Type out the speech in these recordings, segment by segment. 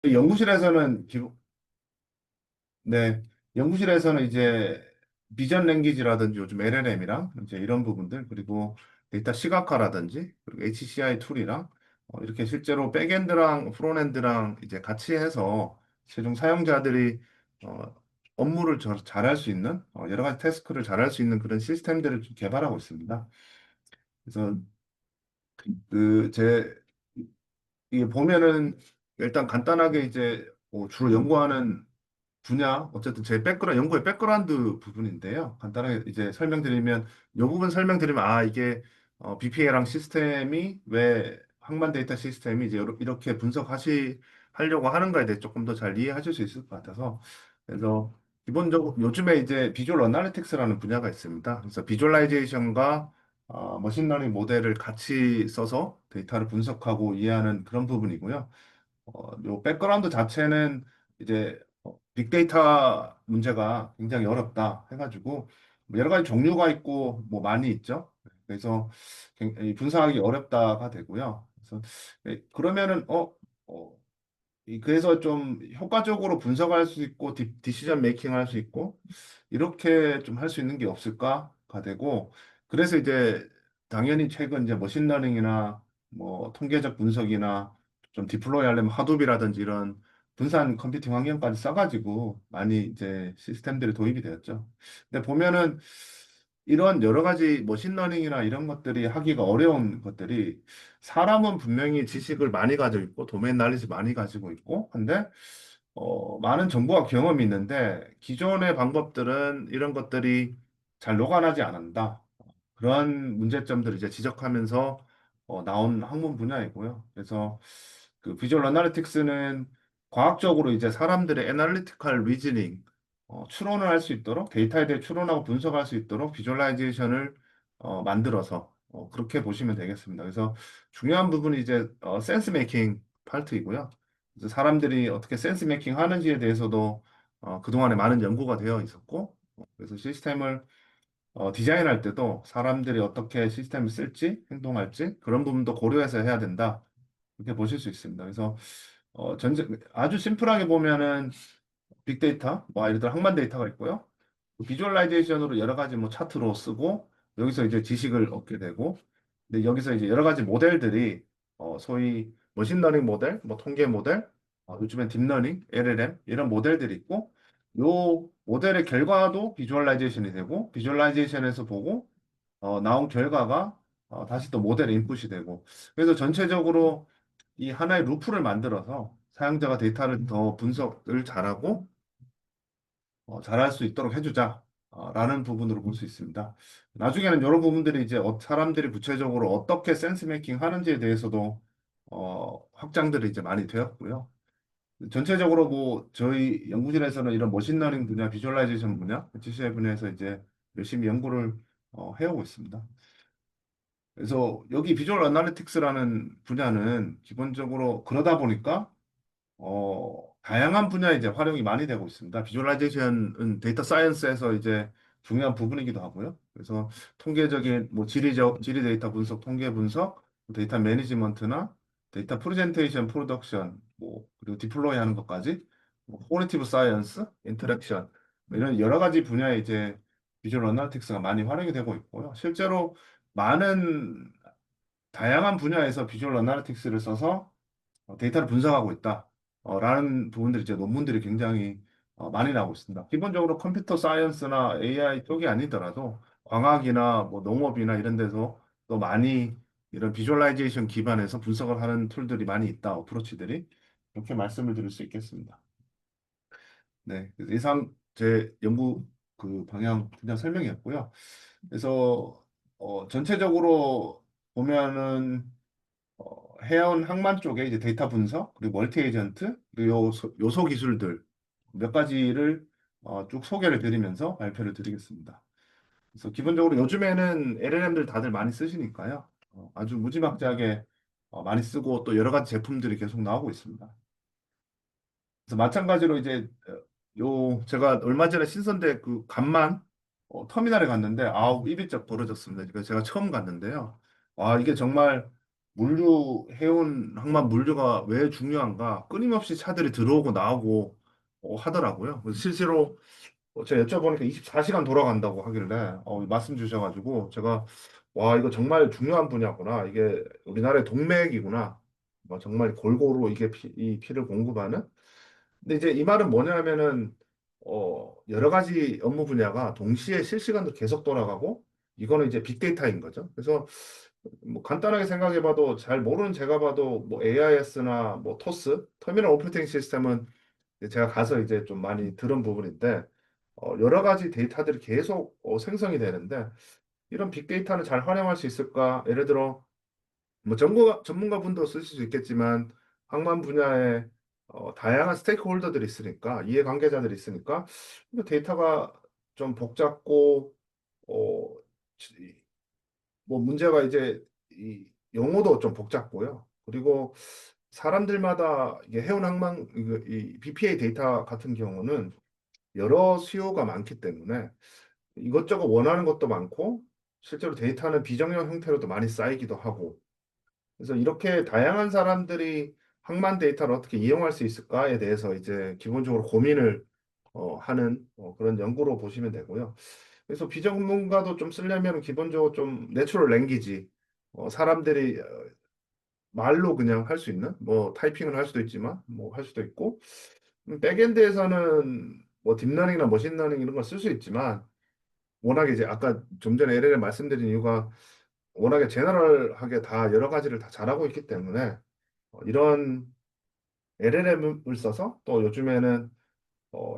연구실에서는 네, 연구실에서는 이제 비전 랭귀지라든지 요즘 LLM이랑 이제 이런 부분들 그리고 데이터 시각화라든지 그리고 HCI 툴이랑 이렇게 실제로 백엔드랑 프론엔드랑 이제 같이 해서 최종 사용자들이 어, 업무를 잘할 수 있는 여러 가지 태스크를 잘할 수 있는 그런 시스템들을 좀 개발하고 있습니다. 그래서 제 이게 보면은 일단 간단하게 이제 주로 연구하는 분야, 어쨌든 제 연구의 백그라운드 부분인데요. 간단하게 이제 설명드리면, 요 부분 설명드리면, 이게 BPA랑 시스템이 왜 항만 데이터 시스템이 이제 이렇게 하려고 하는가에 대해 조금 더 잘 이해하실 수 있을 것 같아서. 그래서 기본적으로 요즘에 이제 비주얼 어나리틱스라는 분야가 있습니다. 그래서 비주얼라이제이션과 머신러닝 모델을 같이 써서 데이터를 분석하고 이해하는 그런 부분이고요. 요 백그라운드 자체는 이제 빅데이터 문제가 굉장히 어렵다 해가지고 뭐 여러 가지 종류가 있고 뭐 많이 있죠. 그래서 이 분석하기 어렵다가 되고요. 그래서 그러면은 그래서 좀 효과적으로 분석할 수 있고 디시전 메이킹 할 수 있고 이렇게 좀 할 수 있는 게 없을까가 되고 그래서 이제 당연히 최근 이제 머신러닝이나 뭐 통계적 분석이나 좀 디플로이 하려면 하둡이라든지 이런 분산 컴퓨팅 환경까지 써가지고 많이 이제 시스템들이 도입이 되었죠. 근데 보면은 이런 여러 가지 머신러닝이나 이런 것들이 하기가 어려운 것들이 사람은 분명히 지식을 많이 가지고 있고 도메인 날리지 많이 가지고 있고 근데 많은 정보와 경험이 있는데 기존의 방법들은 이런 것들이 잘 녹아나지 않는다. 그런 문제점들을 이제 지적하면서 나온 학문 분야이고요. 그래서 그 비주얼 어나리틱스는 과학적으로 이제 사람들의 애널리티컬 리즈닝, 추론을 할 수 있도록 데이터에 대해 추론하고 분석할 수 있도록 비주얼라이제이션을 만들어서 그렇게 보시면 되겠습니다. 그래서 중요한 부분이 이제 센스 메이킹 파트이고요. 그래서 사람들이 어떻게 센스 메이킹 하는지에 대해서도 그동안에 많은 연구가 되어 있었고, 그래서 시스템을 디자인할 때도 사람들이 어떻게 시스템을 쓸지, 행동할지 그런 부분도 고려해서 해야 된다. 이렇게 보실 수 있습니다. 그래서 아주 심플하게 보면은 빅데이터, 뭐 예를 들어 항만 데이터가 있고요. 그 비주얼라이제이션으로 여러 가지 뭐 차트로 쓰고 여기서 이제 지식을 얻게 되고 근데 여기서 이제 여러 가지 모델들이 소위 머신러닝 모델, 뭐 통계 모델, 요즘엔 딥러닝, LLM 이런 모델들이 있고 요 모델의 결과도 비주얼라이제이션이 되고 비주얼라이제이션에서 보고 나온 결과가 다시 또 모델의 인풋이 되고 그래서 전체적으로 이 하나의 루프를 만들어서 사용자가 데이터를 더 분석을 잘하고 잘할 수 있도록 해주자. 라는 부분으로 볼 수 있습니다. 나중에는 이런 부분들이 이제 사람들이 구체적으로 어떻게 센스 메이킹 하는지에 대해서도 확장들이 이제 많이 되었고요. 전체적으로 뭐 저희 연구실에서는 이런 머신러닝 분야, 비주얼라이제이션 분야, GCI 분야에서 이제 열심히 연구를 해오고 있습니다. 그래서 여기 비주얼 어나리틱스라는 분야는 기본적으로 그러다 보니까 다양한 분야에 이제 활용이 많이 되고 있습니다. 비주얼라이제이션은 데이터 사이언스에서 이제 중요한 부분이기도 하고요. 그래서 통계적인 뭐 지리 데이터 분석, 통계 분석, 데이터 매니지먼트나 데이터 프레젠테이션, 프로덕션, 뭐 그리고 디플로이 하는 것까지, 뭐 코그니티브 사이언스, 인터랙션 뭐 이런 여러 가지 분야에 이제 비주얼 어나리틱스가 많이 활용이 되고 있고요. 실제로 많은 다양한 분야에서 비주얼 어나리틱스를 써서 데이터를 분석하고 있다. 라는 부분들이 이제 논문들이 굉장히 많이 나오고 있습니다. 기본적으로 컴퓨터 사이언스나 AI 쪽이 아니더라도 광학이나 뭐 농업이나 이런 데서 또 많이 이런 비주얼라이제이션 기반에서 분석을 하는 툴들이 많이 있다. 어프로치들이. 이렇게 말씀을 드릴 수 있겠습니다. 네. 그래서 이상 제 연구 그 방향 그냥 설명이었고요. 그래서 전체적으로 보면은 해운 항만 쪽에 이제 데이터 분석, 그리고 멀티 에이전트, 그리고 요소 기술들 몇 가지를 쭉 소개를 드리면서 발표를 드리겠습니다. 그래서 기본적으로 요즘에는 LLM들 다들 많이 쓰시니까요. 아주 무지막지하게 많이 쓰고 또 여러 가지 제품들이 계속 나오고 있습니다. 그래서 마찬가지로 이제 제가 얼마 전에 신선대 그 간만 터미널에 갔는데 아우 입이 쩍 벌어졌습니다. 그래서 제가 처음 갔는데요. 와 이게 정말 물류, 해운 항만 물류가 왜 중요한가? 끊임없이 차들이 들어오고 나오고 하더라고요. 그래서 실제로 제가 여쭤보니까 24시간 돌아간다고 하길래 말씀 주셔가지고 제가 와 이거 정말 중요한 분야구나. 이게 우리나라의 동맥이구나. 뭐 정말 골고루 이게 이 피를 공급하는. 근데 이제 이 말은 뭐냐면은 여러 가지 업무 분야가 동시에 실시간으로 계속 돌아가고 이거는 이제 빅데이터인 거죠. 그래서 뭐 간단하게 생각해봐도 잘 모르는 제가 봐도 뭐 AIS나 뭐 토스 터미널 오퍼레이팅 시스템은 제가 가서 이제 좀 많이 들은 부분인데 여러 가지 데이터들이 계속 생성이 되는데 이런 빅데이터는 잘 활용할 수 있을까? 예를 들어 뭐 전문가분도 쓰실 수 있겠지만 항만 분야에 다양한 스테이크홀더들이 있으니까 이해관계자들이 있으니까 이거 데이터가 좀 복잡고 어, 뭐 문제가 이제 이 용어도 좀 복잡고요. 그리고 사람들마다 이게 해운 항만 이 BPA 데이터 같은 경우는 여러 수요가 많기 때문에 이것저것 원하는 것도 많고 실제로 데이터는 비정형 형태로도 많이 쌓이기도 하고 그래서 이렇게 다양한 사람들이 항만 데이터를 어떻게 이용할 수 있을까에 대해서 이제 기본적으로 고민을 하는 그런 연구로 보시면 되고요. 그래서 비전문가도 좀 쓰려면 기본적으로 좀 내추럴 랭귀지 사람들이 말로 그냥 할 수 있는 뭐 타이핑을 할 수도 있지만 뭐 할 수도 있고 백엔드에서는 뭐 딥러닝이나 머신러닝 이런 걸 쓸 수 있지만 워낙에 이제 아까 좀 전에 LLM 말씀드린 이유가 워낙에 제너럴하게 다 여러 가지를 다 잘하고 있기 때문에 이런 LLM을 써서 또 요즘에는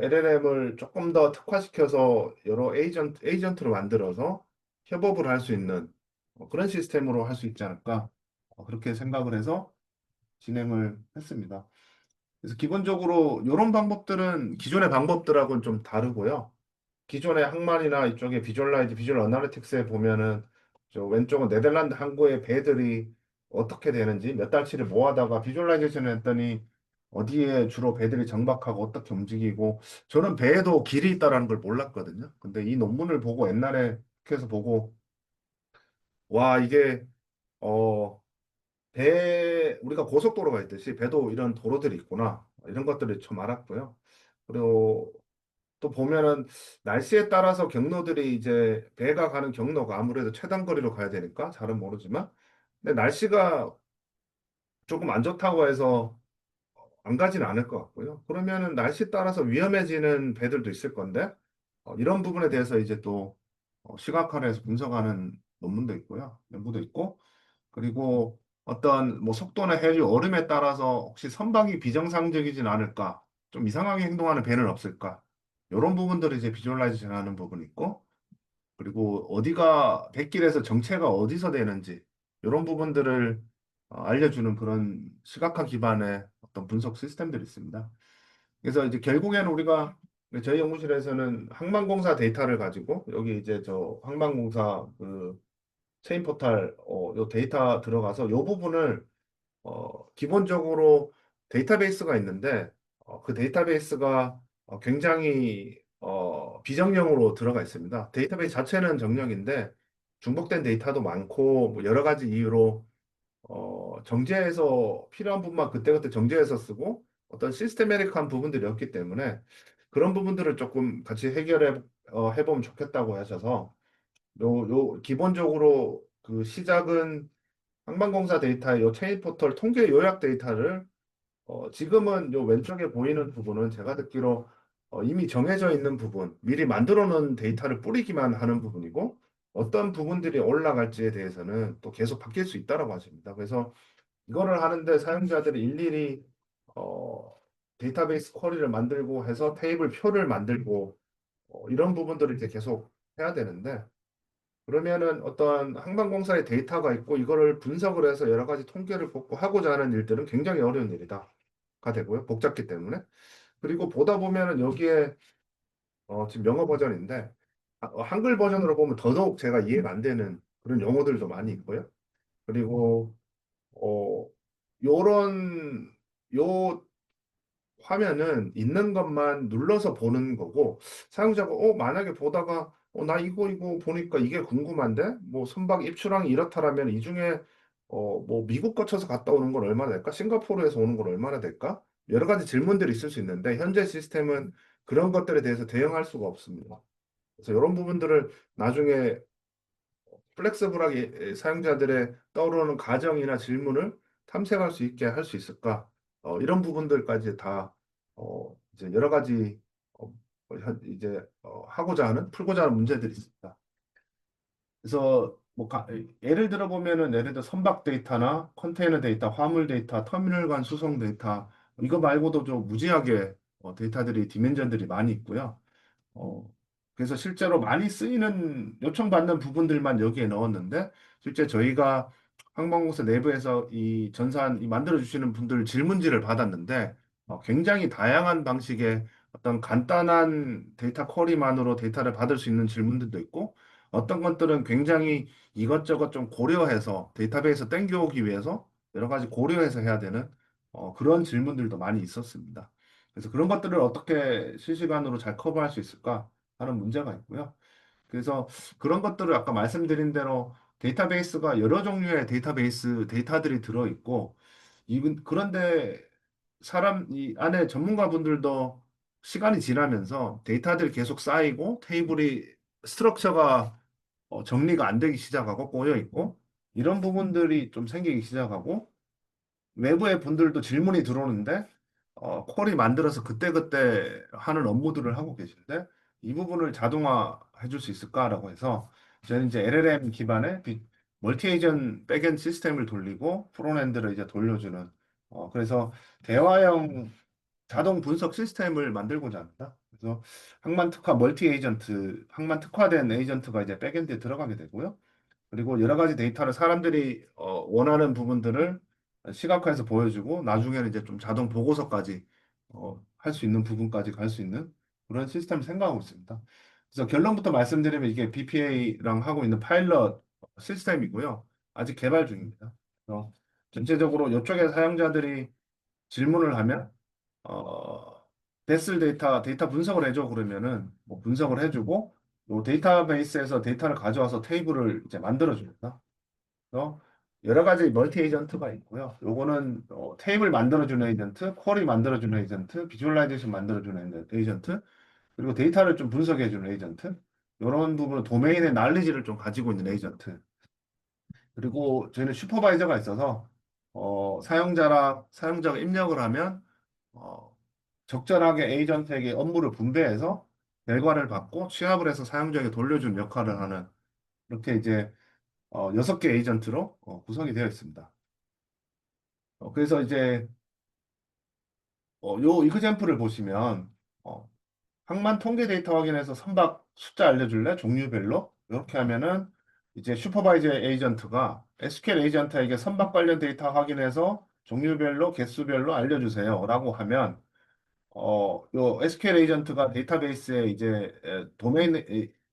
LLM을 조금 더 특화시켜서 여러 에이전트로 만들어서 협업을 할 수 있는 그런 시스템으로 할 수 있지 않을까 그렇게 생각을 해서 진행을 했습니다. 그래서 기본적으로 이런 방법들은 기존의 방법들하고는 좀 다르고요. 기존의 항만이나 이쪽에 비주얼 어나리틱스에 보면은 저 왼쪽은 네덜란드 항구의 배들이 어떻게 되는지 몇 달치를 모아다가 비주얼라이제이션을 했더니 어디에 주로 배들이 정박하고 어떻게 움직이고 저는 배에도 길이 있다라는 걸 몰랐거든요. 근데 이 논문을 보고 옛날에 학교에서 보고 와 이게 어 우리가 고속도로가 있듯이 배도 이런 도로들이 있구나 이런 것들을 좀 알았고요. 그리고 또 보면은 날씨에 따라서 경로들이 이제 배가 가는 경로가 아무래도 최단 거리로 가야 되니까 잘은 모르지만 근데 날씨가 조금 안 좋다고 해서 안 가지는 않을 것 같고요. 그러면은 날씨 따라서 위험해지는 배들도 있을 건데 이런 부분에 대해서 이제 또 시각화해서 분석하는 논문도 있고요. 연구도 있고 그리고 어떤 뭐 속도나 해류, 얼음에 따라서 혹시 선박이 비정상적이진 않을까? 좀 이상하게 행동하는 배는 없을까? 이런 부분들을 이제 비주얼라이제이션 하는 부분이 있고, 그리고 어디가, 백길에서 정체가 어디서 되는지, 이런 부분들을 알려주는 그런 시각화 기반의 어떤 분석 시스템들이 있습니다. 그래서 이제 결국에는 우리가 저희 연구실에서는 항만공사 데이터를 가지고, 여기 이제 저 항만공사 그 체인 포탈 요 데이터 들어가서 요 부분을 기본적으로 데이터베이스가 있는데 그 데이터베이스가 굉장히 비정형으로 들어가 있습니다. 데이터베이스 자체는 정형인데 중복된 데이터도 많고 뭐 여러 가지 이유로 정제해서 필요한 부분만 그때그때 정제해서 쓰고 어떤 시스테메릭한 부분들이 없기 때문에 그런 부분들을 조금 같이 해결해 해보면 좋겠다고 하셔서 기본적으로 그 시작은 항만공사 데이터의 요 체인 포털 통계 요약 데이터를 지금은 요 왼쪽에 보이는 부분은 제가 듣기로 이미 정해져 있는 부분, 미리 만들어 놓은 데이터를 뿌리기만 하는 부분이고 어떤 부분들이 올라갈지에 대해서는 또 계속 바뀔 수 있다고 하십니다. 그래서 이거를 하는데 사용자들이 일일이 어, 데이터베이스 쿼리를 만들고 해서 테이블 표를 만들고 이런 부분들을 이제 계속 해야 되는데 그러면은 어떤 항만공사의 데이터가 있고 이거를 분석을 해서 여러 가지 통계를 뽑고 하고자 하는 일들은 굉장히 어려운 일이다가 되고요. 복잡기 때문에. 그리고 보다 보면은 여기에 지금 영어 버전인데 한글 버전으로 보면 더더욱 제가 이해가 안 되는 그런 용어들도 많이 있고요. 그리고 어 요런 요 화면은 있는 것만 눌러서 보는 거고 사용자가 만약에 보다가 나 이거 보니까 이게 궁금한데 뭐 선박 입출항이 이렇다라면 이 중에 뭐 미국 거쳐서 갔다 오는 건 얼마나 될까? 싱가포르에서 오는 건 얼마나 될까? 여러 가지 질문들이 있을 수 있는데 현재 시스템은 그런 것들에 대해서 대응할 수가 없습니다. 그래서 이런 부분들을 나중에 플렉서블하게 사용자들의 떠오르는 가정이나 질문을 탐색할 수 있게 할 수 있을까? 이런 부분들까지 다 이제 여러 가지 이제 하고자 하는 풀고자 하는 문제들이 있습니다. 그래서 뭐 예를 들어 보면은 예를 들어 선박 데이터나 컨테이너 데이터, 화물 데이터, 터미널 간 수송 데이터 이거 말고도 좀 무지하게 데이터들이 디멘전들이 많이 있고요. 어, 그래서 실제로 많이 쓰이는 요청받는 부분들만 여기에 넣었는데 실제 저희가 항공공사 내부에서 이 전산 이 만들어 주시는 분들 질문지를 받았는데 굉장히 다양한 방식의 어떤 간단한 데이터 쿼리만으로 데이터를 받을 수 있는 질문들도 있고 어떤 것들은 굉장히 이것저것 좀 고려해서 데이터베이스 땡겨오기 위해서 여러 가지 고려해서 해야 되는 그런 질문들도 많이 있었습니다. 그래서 그런 것들을 어떻게 실시간으로 잘 커버할 수 있을까 하는 문제가 있고요. 그래서 그런 것들을 아까 말씀드린 대로 데이터베이스가 여러 종류의 데이터베이스 데이터들이 들어있고 그런데 이 안에 전문가분들도 시간이 지나면서 데이터들이 계속 쌓이고 테이블이 스트럭처가 정리가 안 되기 시작하고 꼬여 있고 이런 부분들이 좀 생기기 시작하고 외부의 분들도 질문이 들어오는데 콜이 만들어서 그때그때 하는 업무들을 하고 계신데 이 부분을 자동화해 줄 수 있을까라고 해서 저는 이제 LLM 기반의 멀티 에이전 백엔드 시스템을 돌리고 프론엔드를 이제 돌려주는 그래서 대화형 자동 분석 시스템을 만들고자 합니다. 그래서 항만 특화 멀티 에이전트, 항만 특화된 에이전트가 이제 백엔드에 들어가게 되고요. 그리고 여러 가지 데이터를 사람들이 원하는 부분들을 시각화해서 보여주고 나중에는 이제 좀 자동 보고서까지 할 수 있는 부분까지 갈 수 있는 그런 시스템을 생각하고 있습니다. 그래서 결론부터 말씀드리면 이게 BPA랑 하고 있는 파일럿 시스템이고요. 아직 개발 중입니다. 그래서 전체적으로 이쪽에 사용자들이 질문을 하면 어, 베슬 데이터 분석을 해줘 그러면은 뭐 분석을 해주고 요 데이터베이스에서 데이터를 가져와서 테이블을 이제 만들어줍니다. 그래서 여러 가지 멀티 에이전트가 있고요. 요거는 테이블 만들어주는 에이전트, 쿼리 만들어주는 에이전트, 비주얼라이제이션 만들어주는 에이전트, 그리고 데이터를 좀 분석해주는 에이전트, 이런 부분은 도메인의 날리지를 좀 가지고 있는 에이전트. 그리고 저희는 슈퍼바이저가 있어서 사용자가 입력을 하면 어, 적절하게 에이전트에게 업무를 분배해서 결과를 받고 취합을 해서 사용자에게 돌려주는 역할을 하는 이렇게 이제 6개 에이전트로 구성이 되어 있습니다. 그래서 이제 요 이그젬플을 보시면 어, 항만 통계 데이터 확인해서 선박 숫자 알려줄래? 종류별로 이렇게 하면은 이제 슈퍼바이저 에이전트가 SQL 에이전트에게 선박 관련 데이터 확인해서 종류별로 개수별로 알려주세요라고 하면 요 SQL 에이전트가 데이터베이스에 이제 도메인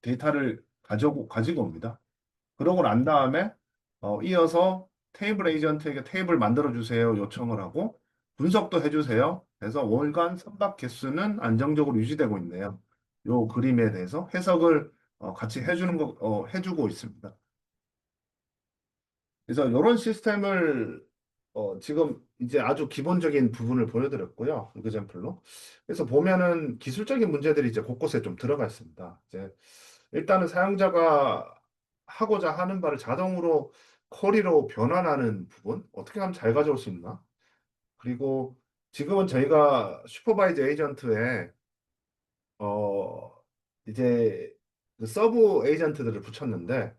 데이터를 가지고 옵니다. 그러고 난 다음에 이어서 테이블 에이전트에게 테이블 만들어 주세요 요청을 하고 분석도 해주세요. 그래서 월간 선박 개수는 안정적으로 유지되고 있네요. 요 그림에 대해서 해석을 같이 해주고 있습니다. 그래서 이런 시스템을 지금 이제 아주 기본적인 부분을 보여드렸고요. 이그젠플로. 그래서 보면은 기술적인 문제들이 이제 곳곳에 좀 들어가 있습니다. 이제 일단은 사용자가 하고자 하는 바를 자동으로 쿼리로 변환하는 부분 어떻게 하면 잘 가져올 수 있나? 그리고 지금은 저희가 슈퍼바이저 에이전트에 어 이제 그 서브 에이전트들을 붙였는데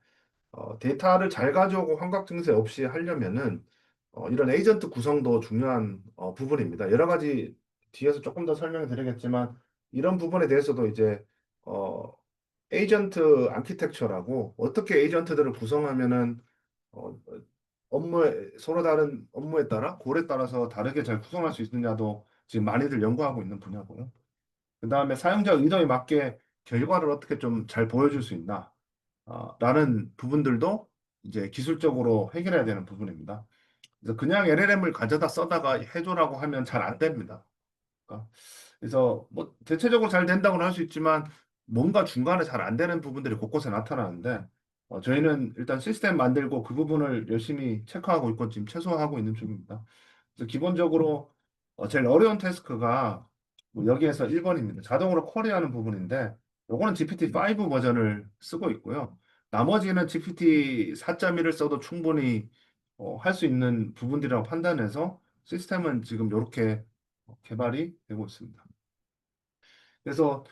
데이터를 잘 가져오고 환각 증세 없이 하려면은 이런 에이전트 구성도 중요한 부분입니다. 여러 가지 뒤에서 조금 더 설명을 드리겠지만 이런 부분에 대해서도 이제 어, 에이전트 아키텍처라고 어떻게 에이전트들을 구성하면은 어, 서로 다른 업무에 따라 골에 따라서 다르게 잘 구성할 수 있느냐도 지금 많이들 연구하고 있는 분야고요. 그 다음에 사용자 의도에 맞게 결과를 어떻게 좀 잘 보여줄 수 있나 라는 부분들도 이제 기술적으로 해결해야 되는 부분입니다. 그래서 그냥 LLM을 가져다 써다가 해줘라고 하면 잘 안 됩니다. 그러니까 그래서 뭐 대체적으로 잘 된다고는 할 수 있지만 뭔가 중간에 잘 안 되는 부분들이 곳곳에 나타나는데 저희는 일단 시스템 만들고 그 부분을 열심히 체크하고 있고 지금 최소화하고 있는 중입니다. 그래서 기본적으로 제일 어려운 태스크가 뭐 여기에서 1번입니다. 자동으로 쿼리하는 부분인데 요거는 GPT-5 버전을 쓰고 있고요. 나머지는 GPT 4.1을 써도 충분히 할 수 있는 부분들이라고 판단해서 시스템은 지금 이렇게 개발이 되고 있습니다. 그래서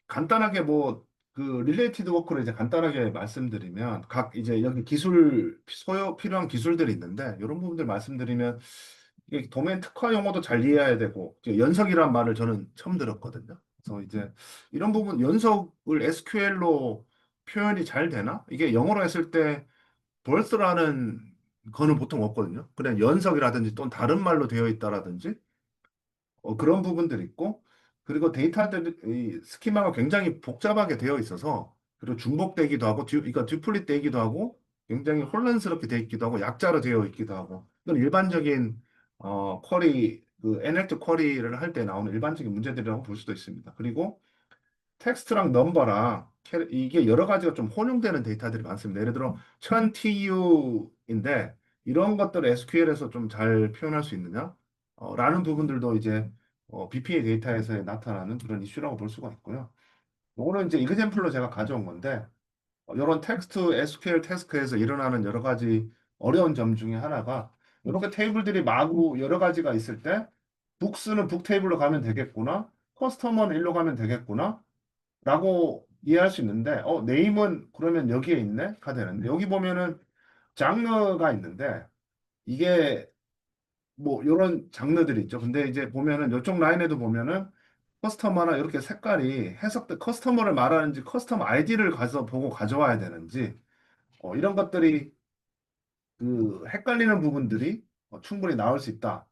간단하게 뭐 그 릴레이티드 워크를 이제 간단하게 말씀드리면 각 이제 여기 기술 소요 필요한 기술들이 있는데 이런 부분들 말씀드리면 이게 도메인 특화 용어도 잘 이해해야 되고 이제 연석이란 말을 저는 처음 들었거든요. 그래서 이제 이런 부분 연석을 SQL로 표현이 잘 되나? 이게 영어로 했을 때 birth라는 거는 보통 없거든요. 그냥 연석이라든지 또는 다른 말로 되어 있다라든지 그런 부분들이 있고, 그리고 데이터들, 이 스키마가 굉장히 복잡하게 되어 있어서, 그리고 중복되기도 하고, 그러니까 듀플릿 되기도 하고, 굉장히 혼란스럽게 되어 있기도 하고, 약자로 되어 있기도 하고, 이건 일반적인, 쿼리, 그 NLT 쿼리를 할 때 나오는 일반적인 문제들이라고 볼 수도 있습니다. 그리고 텍스트랑 넘버랑 이게 여러 가지가 좀 혼용되는 데이터들이 많습니다. 예를 들어 1000TU인데 이런 것들을 SQL에서 좀 잘 표현할 수 있느냐? 라는 부분들도 이제 BPA 데이터에서 나타나는 그런 이슈라고 볼 수가 있고요. 이거는 이제 이그젠플로 제가 가져온 건데 이런 텍스트 SQL 태스크에서 일어나는 여러 가지 어려운 점 중에 하나가 이렇게 테이블들이 마구 여러 가지가 있을 때 북스는 북 테이블로 가면 되겠구나. 커스터머는 일로 가면 되겠구나. 라고 이해할 수 있는데, 네임은 그러면 여기에 있네? 가 되는데, 여기 보면은 장르가 있는데, 이게 뭐, 요런 장르들이 있죠. 근데 이제 보면은, 이쪽 라인에도 보면은, 커스터머나 이렇게 색깔이 해석돼, 커스터머를 말하는지, 커스터머 아이디를 가서 보고 가져와야 되는지, 이런 것들이 그 헷갈리는 부분들이 충분히 나올 수 있다.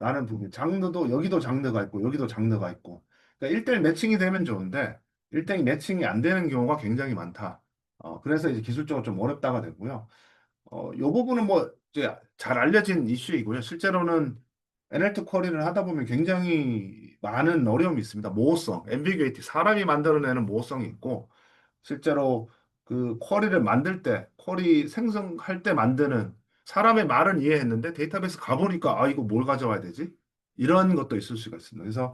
라는 부분. 장르도, 여기도 장르가 있고, 여기도 장르가 있고. 그러니까 1대1 매칭이 되면 좋은데, 1대1 매칭이 안 되는 경우가 굉장히 많다. 그래서 이제 기술적으로 좀 어렵다가 되고요. 요 부분은 뭐, 이제 잘 알려진 이슈이고요. 실제로는 NLT 쿼리를 하다 보면 굉장히 많은 어려움이 있습니다. 모호성, 앰비규이티, 사람이 만들어내는 모호성이 있고, 실제로 그 쿼리를 만들 때, 쿼리 생성할 때 만드는 사람의 말은 이해했는데 데이터베이스 가보니까 아, 이거 뭘 가져와야 되지? 이런 것도 있을 수가 있습니다. 그래서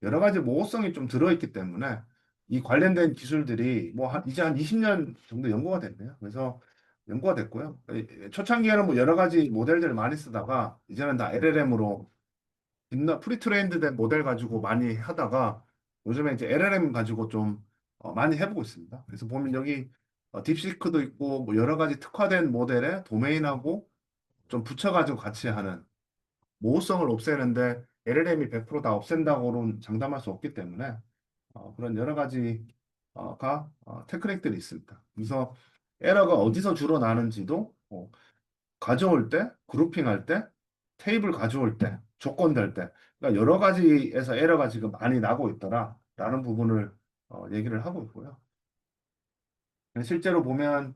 여러 가지 모호성이 좀 들어있기 때문에 이 관련된 기술들이 뭐 이제 한 20년 정도 연구가 됐네요. 그래서 연구가 됐고요. 초창기에는 뭐 여러 가지 모델들을 많이 쓰다가 이제는 다 LLM으로 프리트레인드 된 모델 가지고 많이 하다가 요즘에 이제 LLM 가지고 좀 많이 해보고 있습니다. 그래서 보면 여기 딥시크도 있고 뭐 여러 가지 특화된 모델에 도메인하고 좀 붙여가지고 같이 하는 모호성을 없애는데 LLM이 100%다 없앤다고는 장담할 수 없기 때문에 그런 여러 가지가 테크닉들이 있습니다. 그래서 에러가 어디서 주로 나는지도 가져올 때, 그룹핑할 때, 테이블 가져올 때, 조건 될 때, 그러니까 여러 가지에서 에러가 지금 많이 나고 있더라라는 부분을 얘기를 하고 있고요. 실제로 보면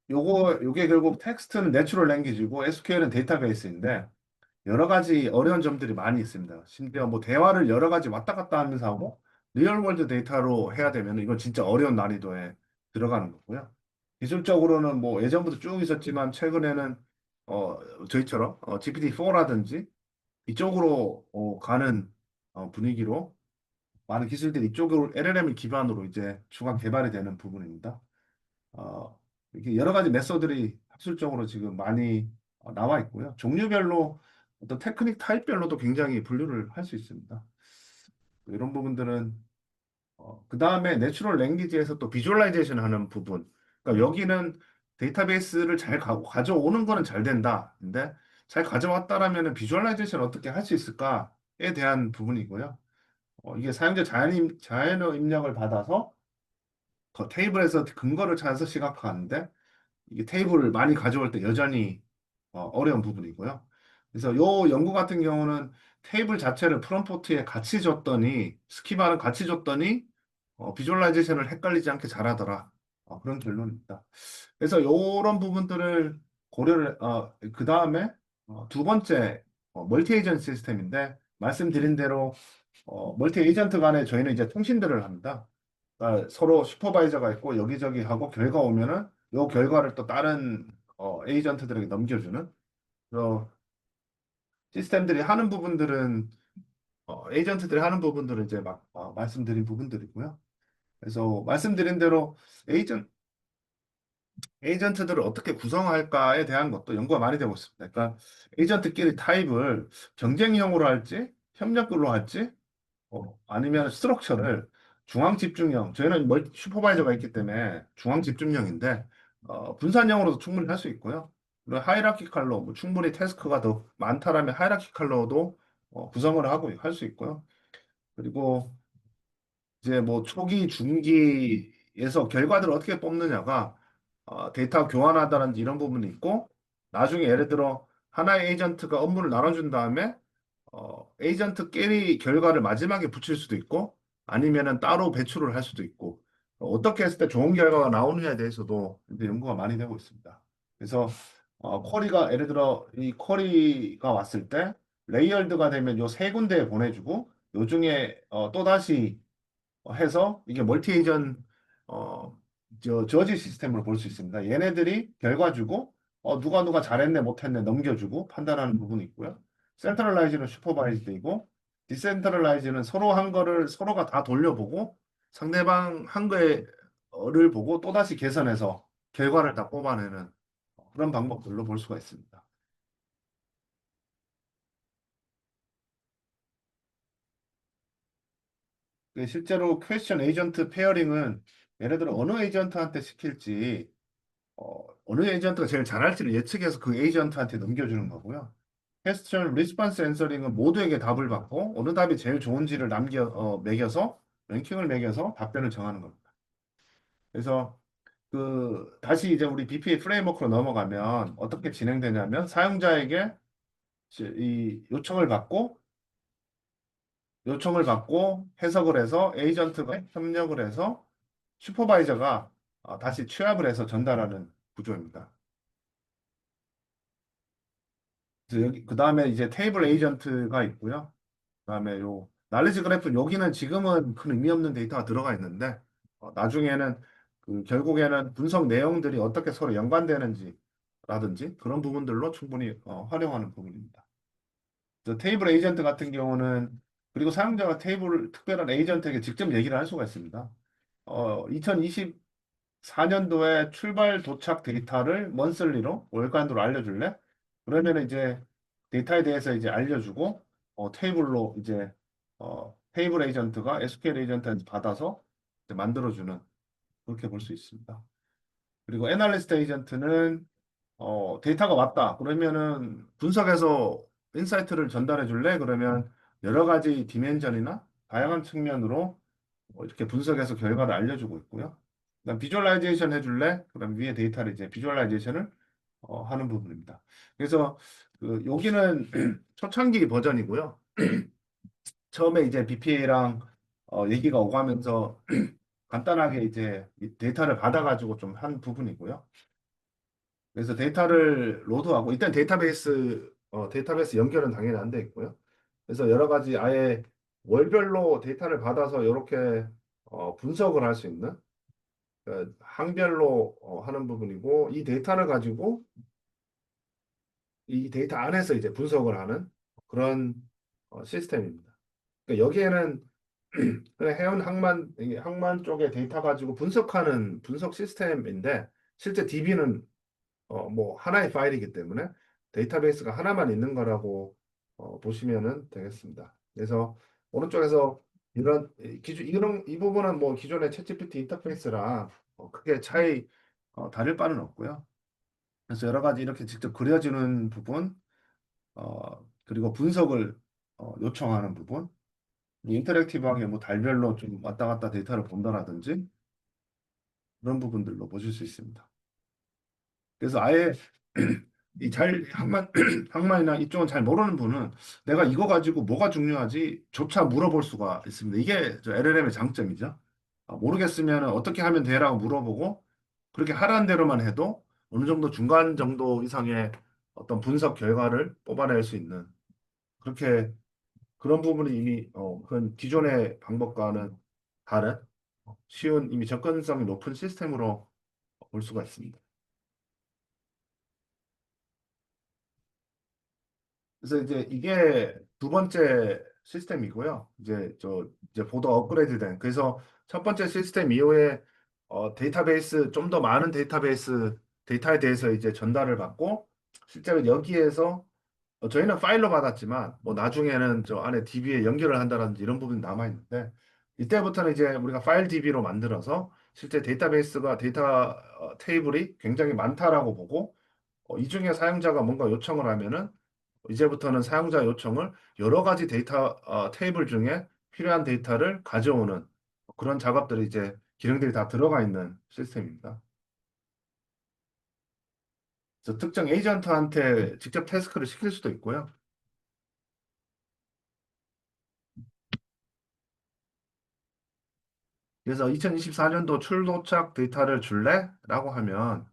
요게 결국 텍스트는 내추럴 랭귀지고 SQL은 데이터베이스인데 여러 가지 어려운 점들이 많이 있습니다. 심지어 뭐 대화를 여러 가지 왔다 갔다 하면서 하고 리얼월드 데이터로 해야 되면 이건 진짜 어려운 난이도에 들어가는 거고요. 기술적으로는 뭐 예전부터 쭉 있었지만 최근에는 저희처럼 GPT-4라든지 이쪽으로 가는 분위기로 많은 기술들이 이쪽으로 LLM을 기반으로 이제 추가 개발이 되는 부분입니다. 이렇게 여러 가지 메소드들이 학술적으로 지금 많이 나와 있고요. 종류별로 어떤 테크닉 타입별로도 굉장히 분류를 할 수 있습니다. 이런 부분들은 그 다음에 내추럴 랭귀지에서 또 비주얼라이제이션 하는 부분. 그러니까 여기는 데이터베이스를 잘 가져오는 거는 잘 된다. 근데 잘 가져왔다라면 비주얼라이제이션 어떻게 할 수 있을까에 대한 부분이고요. 이게 사용자 자연어 입력을 받아서 테이블에서 근거를 찾아서 시각화하는데 이게 테이블을 많이 가져올 때 여전히 어려운 부분이고요. 그래서 요 연구 같은 경우는 테이블 자체를 프롬프트에 같이 줬더니 스키마를 같이 줬더니 비주얼라이제이션을 헷갈리지 않게 잘하더라. 그런 결론입니다. 그래서 이런 부분들을 고려를 그 다음에 두 번째 멀티 에이전트 시스템인데 말씀드린 대로 멀티 에이전트 간에 저희는 이제 통신들을 합니다. 그러니까 서로 슈퍼바이저가 있고 여기저기 하고 결과 오면은 요 결과를 또 다른 에이전트들에게 넘겨주는 그런 시스템들이 하는 부분들은 에이전트들이 하는 부분들은 이제 막 말씀드린 부분들이고요. 그래서 말씀드린 대로 에이전 에이전트들을 어떻게 구성할까에 대한 것도 연구가 많이 되고 있습니다. 그러니까 에이전트끼리 타입을 경쟁형으로 할지 협력으로 할지 아니면 스트럭처를 중앙 집중형, 저희는 슈퍼바이저가 있기 때문에 중앙 집중형인데, 분산형으로도 충분히 할 수 있고요. 그리고 하이라키칼로, 뭐 충분히 태스크가 더 많다라면 하이라키칼로도 구성을 하고 할 수 있고요. 그리고 이제 뭐 초기, 중기에서 결과들을 어떻게 뽑느냐가 데이터 교환하다든지 이런 부분이 있고, 나중에 예를 들어 하나의 에이전트가 업무를 나눠준 다음에 에이전트끼리 결과를 마지막에 붙일 수도 있고 아니면은 따로 배출을 할 수도 있고 어떻게 했을 때 좋은 결과가 나오느냐에 대해서도 이제 연구가 많이 되고 있습니다. 그래서 쿼리가 예를 들어 이 쿼리가 왔을 때 레이어드가 되면 요 세 군데에 보내주고 요 중에 또다시 해서 이게 멀티 에이전 어, 저지 시스템으로 볼 수 있습니다. 얘네들이 결과 주고 누가 잘했네 못했네 넘겨주고 판단하는 부분이 있고요. 센트럴라이즈는 슈퍼바이즈이고 디센트럴라이즈는 서로 한 거를 서로가 다 돌려보고 상대방 한 거를 보고 또다시 개선해서 결과를 다 뽑아내는 그런 방법들로 볼 수가 있습니다. 실제로 퀘스천 에이전트 페어링은 예를 들어 어느 에이전트한테 시킬지 어느 에이전트가 제일 잘할지를 예측해서 그 에이전트한테 넘겨주는 거고요. 퀘스천 리스폰스 앤서링은 모두에게 답을 받고 어느 답이 제일 좋은지를 매겨서 랭킹을 매겨서 답변을 정하는 겁니다. 그래서 다시 이제 우리 BPA 프레임워크로 넘어가면 어떻게 진행되냐면 사용자에게 이 요청을 받고 해석을 해서 에이전트가 협력을 해서 슈퍼바이저가 다시 취합을 해서 전달하는 구조입니다. 그래서 여기 그 다음에 이제 테이블 에이전트가 있고요. 그 다음에 요 날리지 그래프 여기는 지금은 큰 의미 없는 데이터가 들어가 있는데 나중에는 결국에는 분석 내용들이 어떻게 서로 연관되는지 라든지 그런 부분들로 충분히 활용하는 부분입니다. 그래서 테이블 에이전트 같은 경우는 그리고 사용자가 테이블 특별한 에이전트에게 직접 얘기를 할 수가 있습니다. 2024년도에 출발 도착 데이터를 먼슬리로 월간으로 알려줄래? 그러면 이제 데이터에 대해서 이제 알려주고 테이블로 이제 테이블 에이전트가 SQL 에이전트한테 받아서 이제 만들어주는 그렇게 볼 수 있습니다. 그리고 애널리스트 에이전트는 데이터가 왔다. 그러면은 분석해서 인사이트를 전달해 줄래? 그러면 여러 가지 디멘전이나 다양한 측면으로 이렇게 분석해서 결과를 알려주고 있고요. 그다음 비주얼라이제이션 해줄래? 그럼 위에 데이터를 이제 비주얼라이제이션을 하는 부분입니다. 그래서 여기는 초창기 버전이고요. 처음에 이제 BPA랑 얘기가 오가면서 간단하게 이제 이 데이터를 받아가지고 좀 한 부분이고요. 그래서 데이터를 로드하고 일단 데이터베이스 연결은 당연히 안 돼 있고요. 그래서 여러 가지 아예 월별로 데이터를 받아서 이렇게 분석을 할 수 있는 항별로 하는 부분이고 이 데이터를 가지고 이 데이터 안에서 이제 분석을 하는 그런 시스템입니다. 그러니까 여기에는 그냥 해운 항만 쪽에 데이터 가지고 분석하는 분석 시스템인데 실제 DB는 뭐 하나의 파일이기 때문에 데이터베이스가 하나만 있는 거라고 보시면은 되겠습니다. 그래서 오른쪽에서 이 부분은 뭐 기존의 챗GPT 인터페이스랑 크게 다를 바는 없고요. 그래서 여러 가지 이렇게 직접 그려지는 부분, 그리고 분석을 요청하는 부분, 인터랙티브하게 뭐 달별로 좀 왔다 갔다 데이터를 본다라든지 그런 부분들로 보실 수 있습니다. 그래서 아예 항만이나 이쪽은 잘 모르는 분은 내가 이거 가지고 뭐가 중요하지? 조차 물어볼 수가 있습니다. 이게 저 LLM의 장점이죠. 모르겠으면 어떻게 하면 돼라고 물어보고 그렇게 하라는 대로만 해도 어느 정도 중간 정도 이상의 어떤 분석 결과를 뽑아낼 수 있는 그렇게 그런 부분이 이미 그런 기존의 방법과는 다른 쉬운 이미 접근성이 높은 시스템으로 볼 수가 있습니다. 그래서 이제 이게 두 번째 시스템이고요. 이제 보다 업그레이드된. 그래서 첫 번째 시스템 이후에 데이터베이스 좀 더 많은 데이터베이스 데이터에 대해서 이제 전달을 받고 실제로 여기에서 저희는 파일로 받았지만 뭐 나중에는 저 안에 DB에 연결을 한다든지 이런 부분이 남아 있는데 이때부터는 이제 우리가 파일 DB로 만들어서 실제 데이터베이스가 테이블이 굉장히 많다라고 보고 이 중에 사용자가 뭔가 요청을 하면은 이제부터는 사용자 요청을 여러 가지 테이블 중에 필요한 데이터를 가져오는 그런 작업들이 이제 기능들이 다 들어가 있는 시스템입니다. 그래서 특정 에이전트한테 직접 태스크를 시킬 수도 있고요. 그래서 2024년도 출도착 데이터를 줄래? 라고 하면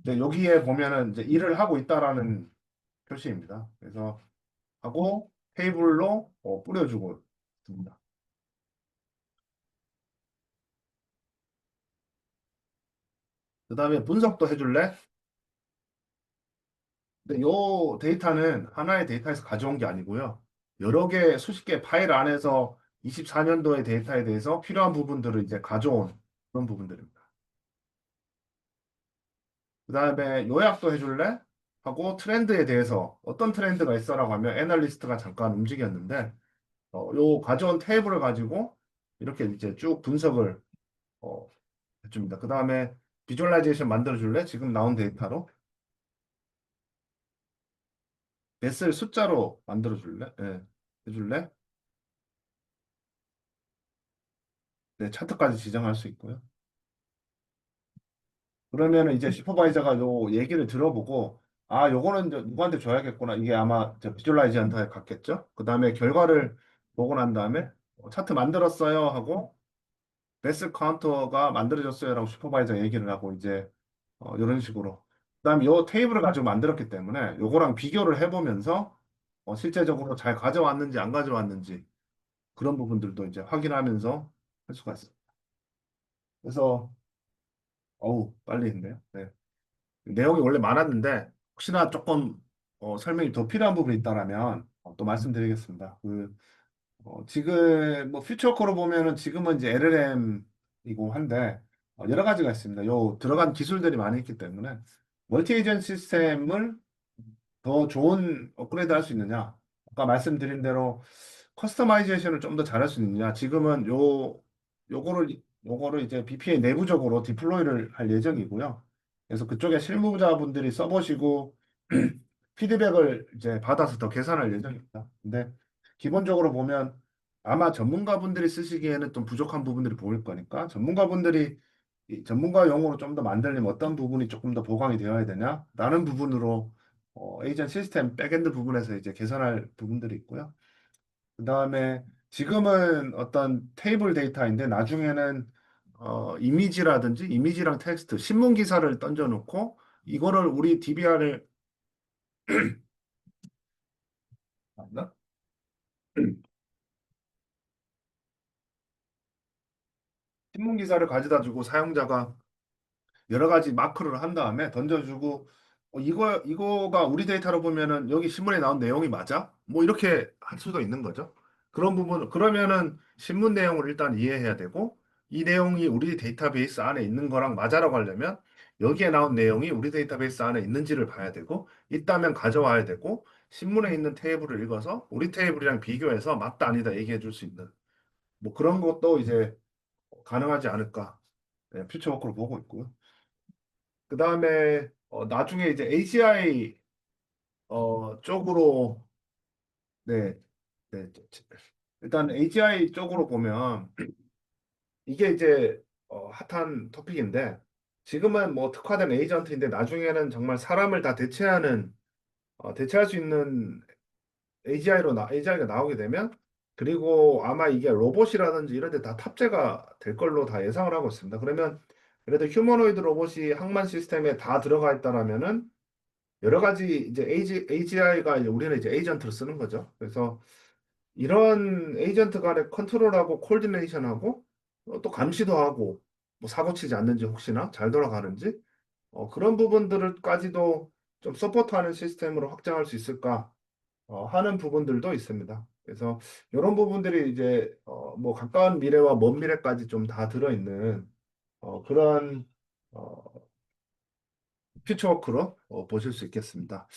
이제 여기에 보면은 이제 일을 하고 있다라는 표시입니다. 그래서 하고 테이블로 뿌려주고 있습니다. 그 다음에 분석도 해줄래? 근데 요 데이터는 하나의 데이터에서 가져온 게 아니고요. 여러 개, 수십 개 파일 안에서 24년도의 데이터에 대해서 필요한 부분들을 이제 가져온 그런 부분들입니다. 그 다음에 요약도 해줄래? 하고 트렌드에 대해서 어떤 트렌드가 있어라고 하면 애널리스트가 잠깐 움직였는데 요 가져온 테이블을 가지고 이렇게 이제 쭉 분석을 어, 해줍니다. 그 다음에 비주얼라이제이션 만들어줄래? 지금 나온 데이터로 뱃을 숫자로 만들어줄래? 예, 해줄래? 네, 차트까지 지정할 수 있고요. 그러면 이제 슈퍼바이저가 요 얘기를 들어보고 아, 요거는 이제 누구한테 줘야겠구나. 이게 아마 비주얼라이저한테 갔겠죠. 그 다음에 결과를 보고 난 다음에 차트 만들었어요 하고 베스 카운터가 만들어졌어요라고 슈퍼바이저 얘기를 하고 이제 이런 식으로. 그다음에 요 테이블을 가지고 만들었기 때문에 요거랑 비교를 해보면서 실제적으로 잘 가져왔는지 안 가져왔는지 그런 부분들도 이제 확인하면서 할 수가 있어요. 그래서 어우 빨리 했네요. 네. 내용이 원래 많았는데 혹시나 조금 설명이 더 필요한 부분이 있다라면 또 말씀드리겠습니다. 지금 뭐 퓨처코로 보면은 지금은 이제 LLM이고 한데 여러 가지가 있습니다. 요 들어간 기술들이 많이 있기 때문에 멀티 에이전트 시스템을 더 좋은 업그레이드 할 수 있느냐? 아까 말씀드린 대로 커스터마이제이션을 좀 더 잘할 수 있느냐? 지금은 요거를 이제 BPA 내부적으로 디플로이를 할 예정이고요. 그래서 그쪽에 실무자분들이 써보시고 피드백을 이제 받아서 더 개선할 예정입니다. 근데 기본적으로 보면 아마 전문가분들이 쓰시기에는 좀 부족한 부분들이 보일 거니까 전문가분들이 이 전문가용으로 좀 더 만들려면 어떤 부분이 조금 더 보강이 되어야 되냐? 라는 부분으로 에이전 시스템 백엔드 부분에서 이제 개선할 부분들이 있고요. 그 다음에 지금은 어떤 테이블 데이터인데 나중에는 이미지라든지 이미지랑 텍스트, 신문 기사를 던져놓고 이거를 우리 DBR을 맞나? 신문 기사를 가져다 주고 사용자가 여러 가지 마크를 한 다음에 던져주고 이거가 우리 데이터로 보면은 여기 신문에 나온 내용이 맞아? 뭐 이렇게 할 수도 있는 거죠. 그런 부분 그러면은 신문 내용을 일단 이해해야 되고 이 내용이 우리 데이터베이스 안에 있는 거랑 맞아라고 하려면 여기에 나온 내용이 우리 데이터베이스 안에 있는지를 봐야 되고 있다면 가져와야 되고 신문에 있는 테이블을 읽어서 우리 테이블이랑 비교해서 맞다 아니다 얘기해 줄 수 있는 뭐 그런 것도 이제 가능하지 않을까 퓨처워크로 보고 있고요. 그 다음에 나중에 이제 AGI 쪽으로 네, 네. 일단 AGI 쪽으로 보면 이게 이제 핫한 토픽인데 지금은 뭐 특화된 에이전트인데 나중에는 정말 사람을 다 대체할 수 있는 AGI가 나오게 되면 그리고 아마 이게 로봇이라든지 이런 데 다 탑재가 될 걸로 다 예상을 하고 있습니다. 그러면 그래도 휴머노이드 로봇이 항만 시스템에 다 들어가 있다라면은 여러 가지 이제 AGI가 이제 우리는 이제 에이전트를 쓰는 거죠. 그래서 이런 에이전트 간의 컨트롤하고 코디네이션하고 또 감시도 하고 뭐 사고 치지 않는지 혹시나 잘 돌아가는지 그런 부분들까지도 좀 서포트하는 시스템으로 확장할 수 있을까 하는 부분들도 있습니다. 그래서 이런 부분들이 이제 뭐 가까운 미래와 먼 미래까지 좀 다 들어있는 그런 어, 퓨처워크로 보실 수 있겠습니다.